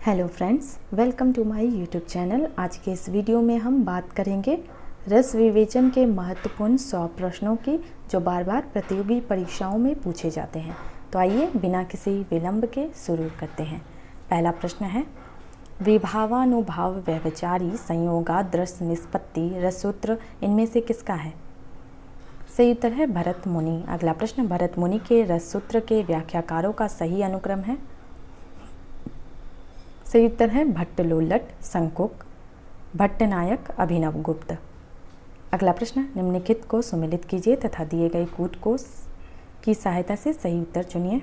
Hello friends, welcome to my YouTube channel. आज के इस वीडियो में हम बात करेंगे रस विवेचन के महत्वपूर्ण 100 प्रश्नों की जो बार बार प्रतियोगी परीक्षाओं में पूछे जाते हैं। तो आइए बिना किसी विलंब के शुरू करते हैं। पहला प्रश्न है, विभावानुभाव व्यभिचारी संयोगादृश निष्पत्ति रससूत्र इनमें से किसका है? सही उत्तर है भरत मुनि। अगला प्रश्न, भरत मुनि के रससूत्र के व्याख्याकारों का सही अनुक्रम है? सही उत्तर है भट्टलोल्लट, शंकुक, भट्टनायक, अभिनवगुप्त। अगला प्रश्न, निम्नलिखित को सुमेलित कीजिए तथा दिए गए कूट को की सहायता से सही उत्तर चुनिए।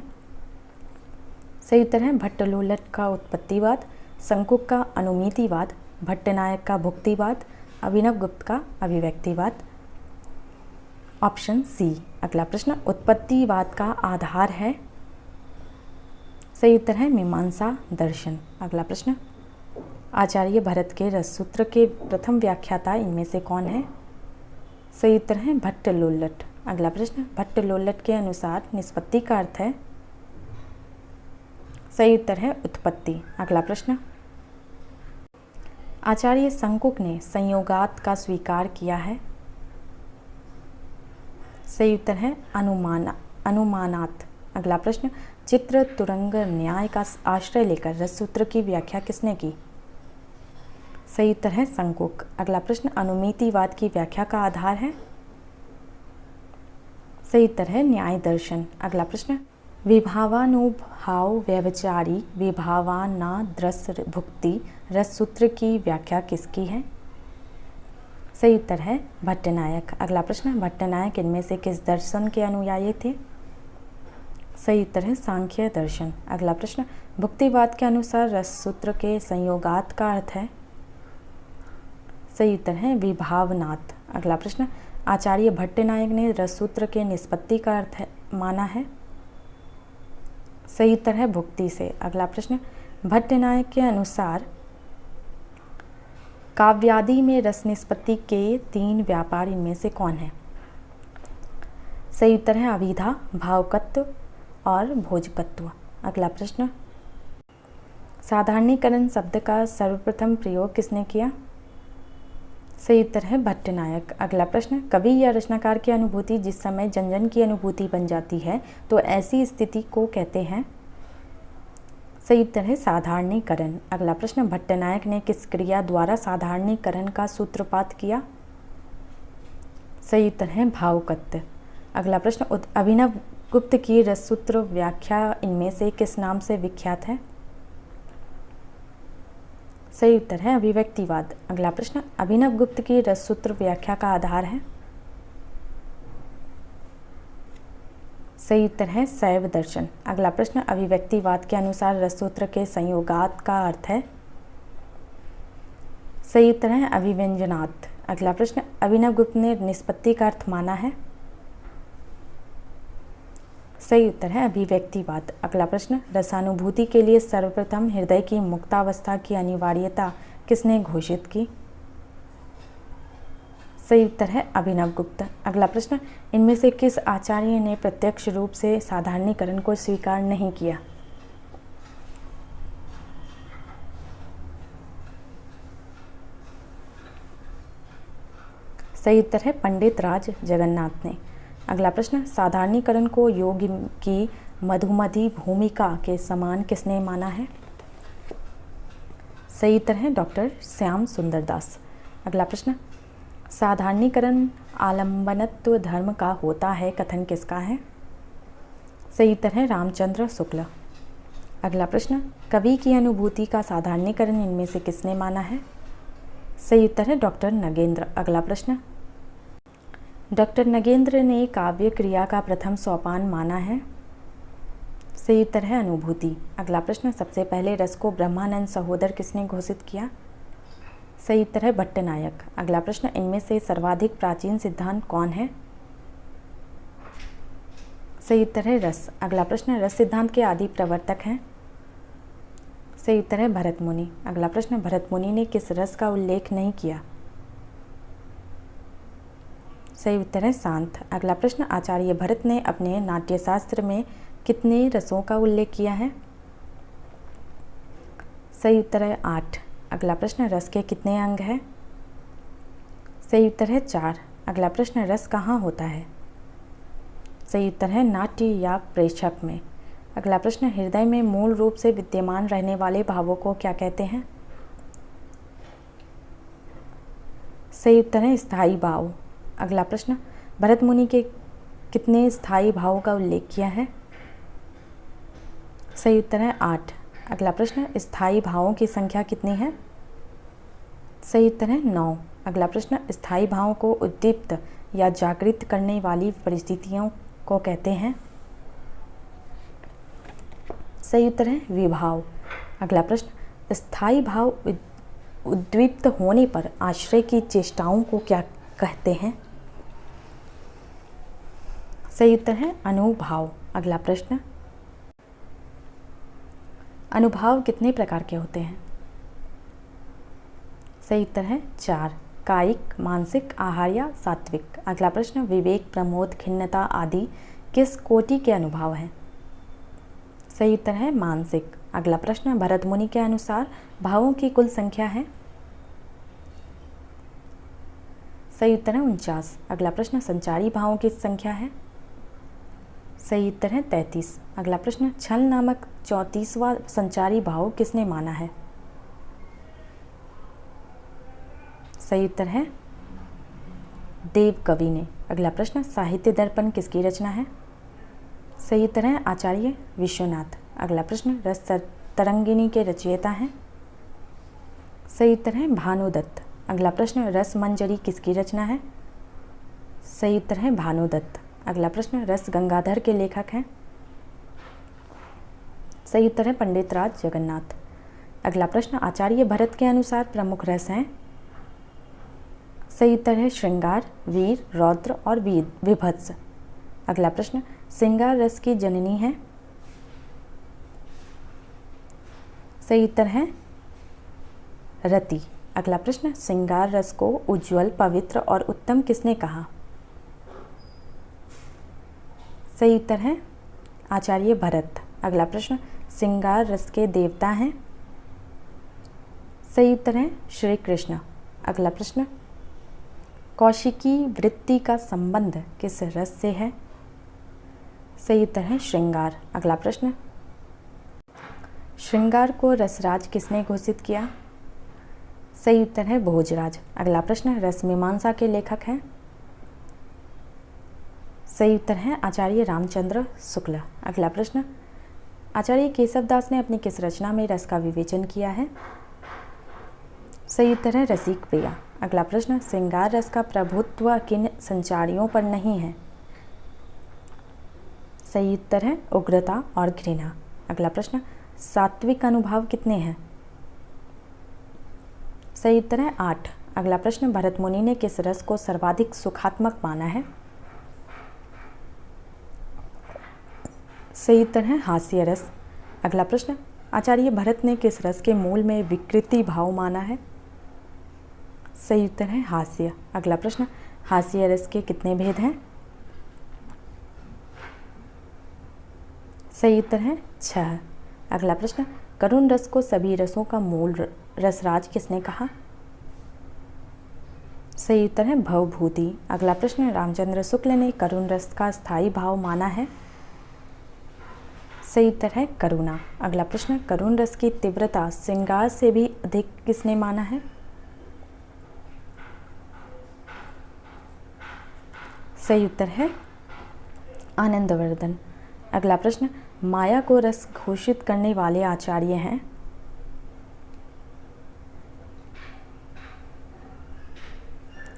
सही उत्तर है भट्टलोल्लट का उत्पत्तिवाद, शंकुक का अनुमितिवाद, भट्टनायक का भुक्तिवाद, अभिनवगुप्त का अभिव्यक्तिवाद। Option C. अगला प्रश्न, उत्पत्तिवाद का आधार है? सही उत्तर है मीमांसा दर्शन। अगला प्रश्न, आचार्य भरत के रससूत्र के प्रथम व्याख्याता इनमें से कौन है? सही उत्तर है भट्टलोल्लट। अगला प्रश्न, भट्टलोल्लट के अनुसार निष्पत्ति का अर्थ है? सही उत्तर है उत्पत्ति। अगला प्रश्न, आचार्य शंकुक ने संयोगात का स्वीकार किया है? सही उत्तर है अनुमानात। अगला प्रश्न, चित्र तुरंग न्याय का आश्रय लेकर रससूत्र की व्याख्या किसने की? सही उत्तर है शंकुक। अगला प्रश्न, अनुमितिवाद की व्याख्या का आधार है? सही उत्तर है न्याय दर्शन। अगला प्रश्न, विभावानुभाव व्यभिचारी विभावानादृश भुक्ति रससूत्र की व्याख्या किसकी है? सही उत्तर है भट्टनायक। अगला प्रश्न, भट्टनायक इनमें से किस दर्शन के अनुयायी थे? सही उत्तर है सांख्य दर्शन। अगला प्रश्न, भुक्तिवाद के अनुसार रससूत्र के संयोगात का अर्थ है? सही उत्तर है विभावनात्। अगला प्रश्न, आचार्य भट्टनायक ने रससूत्र के निष्पत्ति का अर्थ माना है? सही उत्तर है भुक्ति से। अगला प्रश्न, भट्टनायक के अनुसार काव्यादि में रस निष्पत्ति के 3 व्यापार इनमें से कौन है? सही उत्तर है अभिधा, भावकत्व और भोजकत्व। अगला प्रश्न, साधारणीकरण शब्द का सर्वप्रथम प्रयोग किसने किया? सही उत्तर है भट्टनायक। अगला प्रश्न, कवि या रचनाकार की अनुभूति जिस समय जन जन की अनुभूति बन जाती है तो ऐसी स्थिति को कहते हैं? सही उत्तर है साधारणीकरण। अगला प्रश्न, भट्टनायक ने किस क्रिया द्वारा साधारणीकरण का सूत्रपात किया? सही उत्तर है भावकत्व। अगला प्रश्न, अभिनवगुप्त की रससूत्र व्याख्या इनमें से किस नाम से विख्यात है? सही उत्तर है अभिव्यक्तिवाद। अगला प्रश्न, अभिनवगुप्त की रससूत्र व्याख्या का आधार है? सही उत्तर है शैव दर्शन। अगला प्रश्न, अभिव्यक्तिवाद के अनुसार रससूत्र के संयोगात का अर्थ है? सही उत्तर है अभिव्यंजनात्। अगला प्रश्न, अभिनवगुप्त ने निष्पत्ति का अर्थ माना है? सही उत्तर है अभिव्यक्तिवाद। अगला प्रश्न, रसानुभूति के लिए सर्वप्रथम हृदय की मुक्तावस्था की अनिवार्यता किसने घोषित की? सही उत्तर है अभिनवगुप्त। अगला प्रश्न, इनमें से किस आचार्य ने प्रत्यक्ष रूप से साधारणीकरण को स्वीकार नहीं किया? सही उत्तर है पंडित राज जगन्नाथ ने। अगला प्रश्न, साधारणीकरण को योग की मधुमती भूमिका के समान किसने माना है? सही उत्तर है डॉक्टर श्याम सुंदर दास। अगला प्रश्न, साधारणीकरण आलंबनत्व धर्म का होता है कथन किसका है? सही उत्तर है रामचंद्र शुक्ल। अगला प्रश्न, कवि की अनुभूति का साधारणीकरण इनमें से किसने माना है? सही उत्तर है डॉक्टर नगेंद्र। अगला प्रश्न, डॉक्टर नगेंद्र ने काव्य क्रिया का प्रथम सोपान माना है? सही उत्तर है अनुभूति। अगला प्रश्न, सबसे पहले रस को ब्रह्मानंद सहोदर किसने घोषित किया? सही उत्तर है भट्टनायक। अगला प्रश्न, इनमें से सर्वाधिक प्राचीन सिद्धांत कौन है? सही उत्तर है रस। अगला प्रश्न, रस सिद्धांत के आदि प्रवर्तक हैं? सही उत्तर है भरत मुनि। अगला प्रश्न, भरत मुनि ने किस रस का उल्लेख नहीं किया? सही उत्तर है शांत। अगला प्रश्न, आचार्य भरत ने अपने नाट्यशास्त्र में कितने रसों का उल्लेख किया है? सही उत्तर है 8। अगला प्रश्न, रस के कितने अंग हैं? सही उत्तर है 4। अगला प्रश्न, रस कहाँ होता है? सही उत्तर है नाट्य या प्रेषक में। अगला प्रश्न, हृदय में मूल रूप से विद्यमान रहने वाले भावों को क्या कहते हैं? सही उत्तर है स्थायी भाव। अगला प्रश्न, भरत मुनि के कितने स्थायी भावों का उल्लेख किया है? सही उत्तर है 8। अगला प्रश्न, स्थायी भावों की संख्या कितनी है? सही उत्तर है 9। अगला प्रश्न, स्थायी भावों को उद्दीप्त या जागृत करने वाली परिस्थितियों को कहते हैं? सही उत्तर है विभाव। अगला प्रश्न, स्थायी भाव उद्दीप्त होने पर आश्रय की चेष्टाओं को क्या कहते हैं? सही उत्तर है अनुभाव। अगला प्रश्न, अनुभाव कितने प्रकार के होते हैं? सही उत्तर है 4, कायिक, मानसिक, आहार्य, सात्विक। अगला प्रश्न, विवेक, प्रमोद, खिन्नता आदि किस कोटि के अनुभाव हैं? सही उत्तर है मानसिक। अगला प्रश्न, भरत मुनि के अनुसार भावों की कुल संख्या है? सही उत्तर है 49। अगला प्रश्न, संचारी भावों की संख्या है? सही उत्तर है 33। अगला प्रश्न, छल नामक 34वां संचारी भाव किसने माना है? सही उत्तर है देव कवि ने। अगला प्रश्न, साहित्य दर्पण किसकी रचना है? सही उत्तर है आचार्य विश्वनाथ। अगला प्रश्न, रस तरंगिणी के रचयिता हैं? सही उत्तर है भानुदत्त। अगला प्रश्न, रस मंजरी किसकी रचना है? सही उत्तर है भानुदत्त। अगला प्रश्न, रस गंगाधर के लेखक हैं? सही उत्तर है पंडित राज जगन्नाथ। अगला प्रश्न, आचार्य भरत के अनुसार प्रमुख रस हैं? सही उत्तर है श्रृंगार, वीर, रौद्र और विभत्स। अगला प्रश्न, श्रृंगार रस की जननी है? सही उत्तर है रति। अगला प्रश्न, श्रृंगार रस को उज्ज्वल, पवित्र और उत्तम किसने कहा? सही उत्तर है आचार्य भरत। अगला प्रश्न, श्रृंगार रस के देवता हैं? सही उत्तर है श्री कृष्ण। अगला प्रश्न, कौशिकी वृत्ति का संबंध किस रस से है? सही उत्तर है श्रृंगार। अगला प्रश्न, श्रृंगार को रसराज किसने घोषित किया? सही उत्तर है भोजराज। अगला प्रश्न, रस मीमांसा के लेखक हैं? सही उत्तर है आचार्य रामचंद्र शुक्ल। अगला प्रश्न, आचार्य केशवदास ने अपनी किस रचना में रस का विवेचन किया है? सही उत्तर है रसिक प्रिया। अगला प्रश्न, श्रृंगार रस का प्रभुत्व किन संचारियों पर नहीं है? सही उत्तर है उग्रता और घृणा। अगला प्रश्न, सात्विक अनुभाव कितने हैं? सही उत्तर है 8। अगला प्रश्न, भरत मुनि ने किस रस को सर्वाधिक सुखात्मक माना है? सही उत्तर है हास्य रस। अगला प्रश्न, आचार्य भरत ने किस रस के मूल में विकृति भाव माना है? सही उत्तर है हास्य। अगला प्रश्न, हास्य रस के कितने भेद हैं? सही उत्तर है 6। अगला प्रश्न, करुण रस को सभी रसों का मूल रसराज किसने कहा? सही उत्तर है भवभूति। अगला प्रश्न, रामचंद्र शुक्ल ने करुण रस का स्थायी भाव माना है? सही उत्तर है करुणा। अगला प्रश्न, करुण रस की तीव्रता श्रृंगार से भी अधिक किसने माना है? सही उत्तर है आनंदवर्धन। अगला प्रश्न, माया को रस घोषित करने वाले आचार्य हैं?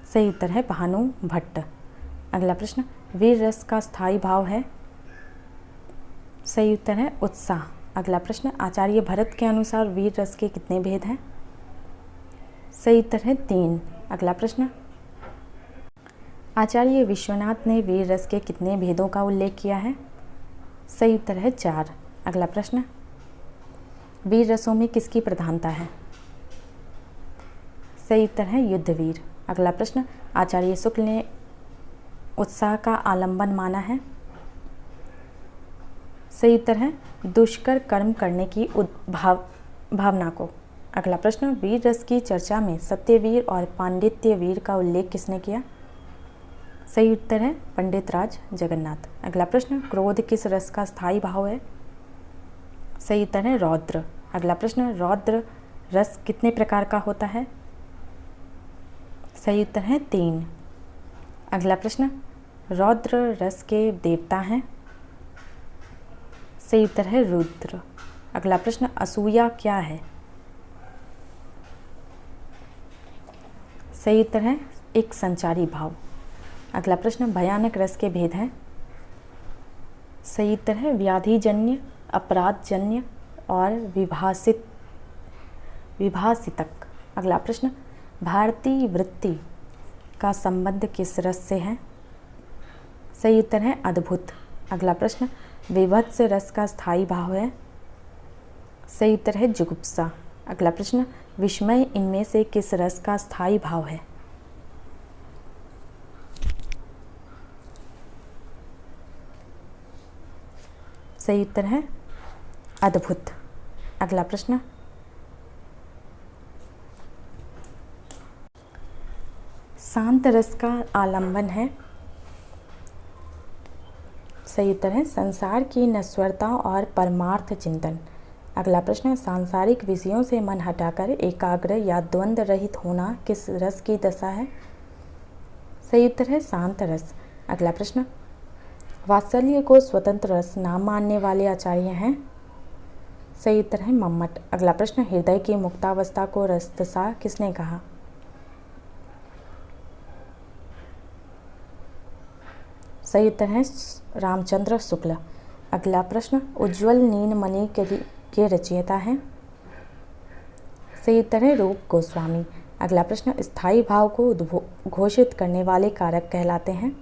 सही उत्तर है भानु भट्ट। अगला प्रश्न, वीर रस का स्थायी भाव है? सही उत्तर है उत्साह। अगला प्रश्न, आचार्य भरत के अनुसार वीर रस के कितने भेद हैं? सही उत्तर है 3। अगला प्रश्न, आचार्य विश्वनाथ ने वीर रस के कितने भेदों का उल्लेख किया है? सही उत्तर है 4। अगला प्रश्न, वीर रसों में किसकी प्रधानता है? सही उत्तर है युद्धवीर। अगला प्रश्न, आचार्य शुक्ल ने उत्साह का आलंबन माना है? सही उत्तर है दुष्कर कर्म करने की भावना को। अगला प्रश्न, वीर रस की चर्चा में सत्यवीर और पांडित्यवीर का उल्लेख किसने किया? सही उत्तर है पंडित राज जगन्नाथ। अगला प्रश्न, क्रोध किस रस का स्थायी भाव है? सही उत्तर है रौद्र। अगला प्रश्न, रौद्र रस कितने प्रकार का होता है? सही उत्तर है 3। अगला प्रश्न, रौद्र रस के देवता हैं? सही उत्तर है रुद्र। अगला प्रश्न, असूया क्या है? सही उत्तर है एक संचारी भाव। अगला प्रश्न, भयानक रस के भेद हैं? सही उत्तर है व्याधिजन्य, अपराधजन्य और विभासितक। अगला प्रश्न, भारतीय वृत्ति का संबंध किस रस से है? सही उत्तर है अद्भुत। अगला प्रश्न, विभत्स रस का स्थायी भाव है? सही उत्तर है जुगुप्सा। अगला प्रश्न, विस्मय इनमें से किस रस का स्थायी भाव है? सही उत्तर है अद्भुत। अगला प्रश्न, शांत रस का आलंबन है? सही उत्तर है संसार की नश्वरता और परमार्थ चिंतन। अगला प्रश्न, सांसारिक विषयों से मन हटाकर एकाग्र या द्वंद्व रहित होना किस रस की दशा है? सही उत्तर है शांत रस। अगला प्रश्न, वात्सल्य को स्वतंत्र रस नाम मानने वाले आचार्य हैं? सही उत्तर है मम्मट। अगला प्रश्न, हृदय की मुक्तावस्था को रसदशा किसने कहा? सही उत्तर है रामचंद्र शुक्ल। अगला प्रश्न, उज्ज्वल नीलमणि के रचयिता हैं? सही उत्तर है रूप गोस्वामी। अगला प्रश्न, स्थायी भाव को घोषित करने वाले कारक कहलाते हैं?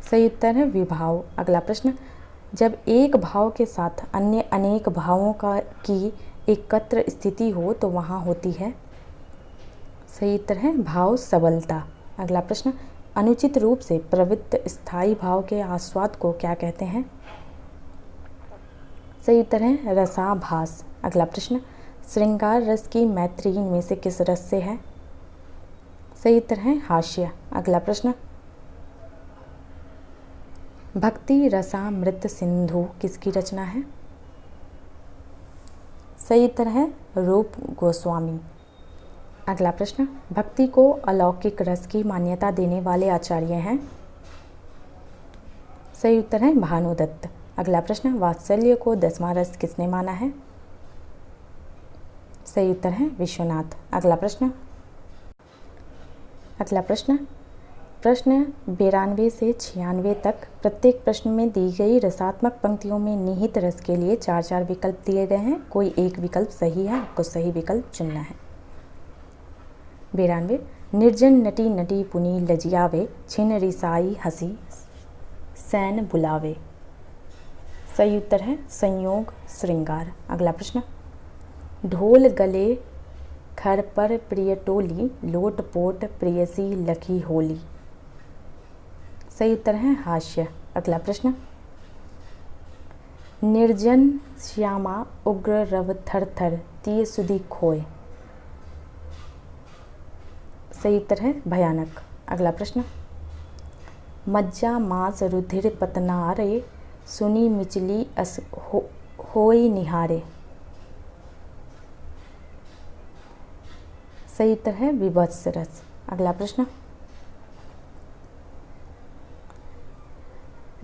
सही उत्तर है विभाव। अगला प्रश्न, जब एक भाव के साथ अन्य अनेक भावों की एकत्र स्थिति हो तो वहाँ होती है? सही उत्तर है भाव सबलता। अगला प्रश्न, अनुचित रूप से प्रवृत्त स्थायी भाव के आस्वाद को क्या कहते हैं? सही उत्तर है रसाभास। अगला प्रश्न, श्रृंगार रस की मैत्री में से किस रस से है? सही उत्तर है हास्य। अगला प्रश्न, भक्ति रसामृत सिंधु किसकी रचना है? सही उत्तर है रूप गोस्वामी। अगला प्रश्न, भक्ति को अलौकिक रस की मान्यता देने वाले आचार्य हैं? सही उत्तर है भानुदत्त। अगला प्रश्न, वात्सल्य को 10वां रस किसने माना है? सही उत्तर है विश्वनाथ। अगला प्रश्न, प्रश्न 92 से 96 तक प्रत्येक प्रश्न में दी गई रसात्मक पंक्तियों में निहित रस के लिए 4-4 विकल्प दिए गए हैं। कोई एक विकल्प सही है, आपको सही विकल्प चुनना है। 92, निर्जन नटी नटी पुनी लजियावे, छिन रिसाई हसी सैन बुलावे। सही उत्तर है संयोग श्रृंगार। अगला प्रश्न, ढोल गले खर पर प्रिय टोली, लोट पोट प्रियसी लखी होली। सही उत्तर है हास्य। अगला प्रश्न, निर्जन श्यामा उग्र रव थर थर तीय सुधी खोए। सही उत्तर है भयानक। अगला प्रश्न, मज्जा मांस रुधिर पतनारे, सुनी मिचली अस होई निहारे। सही उत्तर है विभत्स रस। अगला प्रश्न,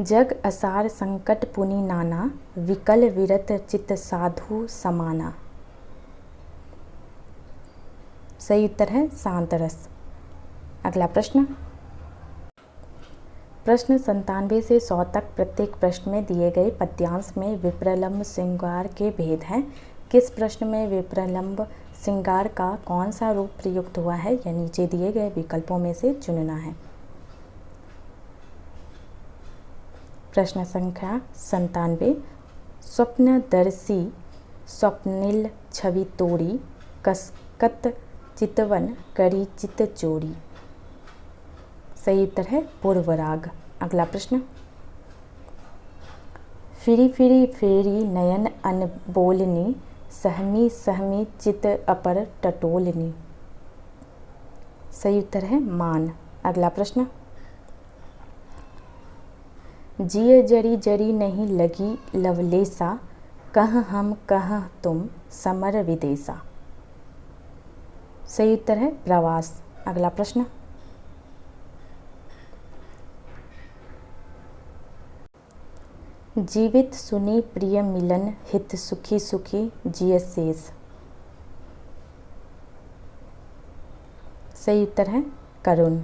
जग असार संकट पुनि नाना, विकल विरत चित्त साधु समाना। सही उत्तर है शांत रस। अगला प्रश्न, प्रश्न 97 से 100 तक प्रत्येक प्रश्न में दिए गए पद्यांश में विप्रलंब श्रृंगार के भेद हैं। किस प्रश्न में विप्रलंब श्रृंगार का कौन सा रूप प्रयुक्त हुआ है, या नीचे दिए गए विकल्पों में से चुनना है। प्रश्न संख्या 97, स्वप्नदर्शी स्वप्निल छवि तोड़ी, कसकत चितवन करी चित चोरी। सही उत्तर है पूर्वराग। अगला प्रश्न, फिरी फिरी फेरी नयन अनबोलनी, सहमी सहमी चित अपर टटोलनी। सही उत्तर है मान। अगला प्रश्न, जिय जरी जरी नहीं लगी लवलेसा, कह हम कह तुम समर विदेसा। सही उत्तर है प्रवास। अगला प्रश्न, जीवित सुनी प्रिय मिलन हित सुखी सुखी जिय शेष। सही उत्तर है करुण।